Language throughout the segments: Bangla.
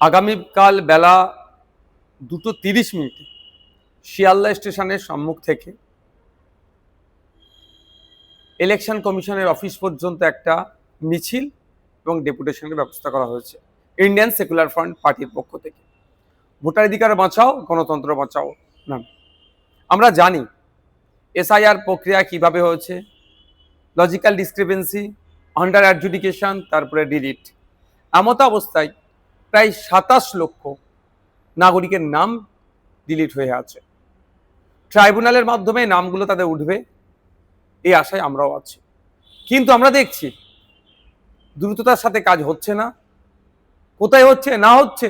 আগামীকাল বেলা 2:30 শিয়ালদা স্টেশনের সম্মুখ থেকে ইলেকশন কমিশনের অফিস পর্যন্ত একটা মিছিল এবং ডেপুটেশনের ব্যবস্থা করা হয়েছে ইন্ডিয়ান সেকুলার ফ্রন্ট পার্টির পক্ষ থেকে। ভোটাধিকার বাঁচাও, গণতন্ত্র বাঁচাও নাম। আমরা জানি এসআইআর প্রক্রিয়া কিভাবে হয়েছে, লজিক্যাল ডিসক্রিপেন্সি, আন্ডার অ্যাডজুডিকেশন, তারপরে ডিলিট। এমত অবস্থায় প্রায় 27 লক্ষ নাগরিকের নাম ডিলিট হয়ে আছে। ট্রাইব্যুনালের মাধ্যমে নামগুলো তাদের উঠবে, এই আশায় আমরাও আছি। কিন্তু আমরা দেখছি দ্রুততার সাথে কাজ হচ্ছে না। কোথায় হচ্ছে না হচ্ছে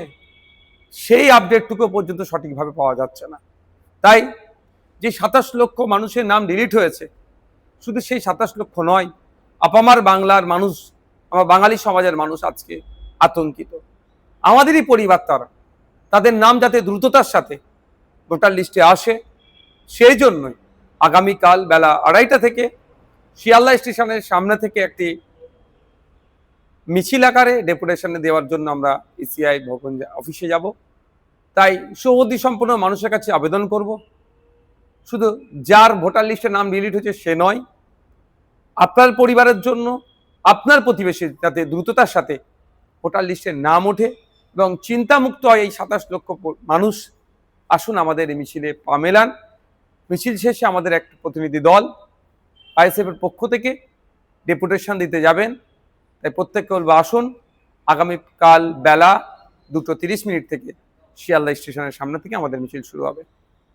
সেই আপডেটটুকু পর্যন্ত সঠিকভাবে পাওয়া যাচ্ছে না। তাই যে 27 লক্ষ মানুষের নাম ডিলিট হয়েছে, শুধু সেই 27 লক্ষ নয়, আপামার বাংলার মানুষ, আমার বাঙালি সমাজের মানুষ আজকে আতঙ্কিত। আমাদেরই পরিবার তারা, তাদের নাম যাতে দ্রুততার সাথে ভোটার লিস্টে আসে, সেই জন্যই আগামীকাল বেলা 2:30 থেকে শিয়ালদা স্টেশনের সামনে থেকে একটি মিছিল আকারে ডেপুটেশনে দেওয়ার জন্য আমরা ইসিআই ভবন অফিসে যাব। তাই সুবুদ্ধি সম্পন্ন মানুষের কাছে আবেদন করব, শুধু যার ভোটার লিস্টে নাম ডিলিট হয়েছে সে নয়, আপনার পরিবারের জন্য, আপনার প্রতিবেশী যাতে দ্রুততার সাথে ভোটার লিস্টে নাম ওঠে এবং চিন্তামুক্ত হয় এই 27 লক্ষ মানুষ। আসুন আমাদের এই মিছিলে পা মেলান। মিছিল শেষে আমাদের এক প্রতিনিধি দল আইএসএফ এর পক্ষ থেকে ডেপুটেশন দিতে যাবেন। তাই প্রত্যেককে বলবো আসুন, আগামীকাল বেলা 2:30 থেকে শিয়ালদা স্টেশনের সামনে থেকে আমাদের মিছিল শুরু হবে।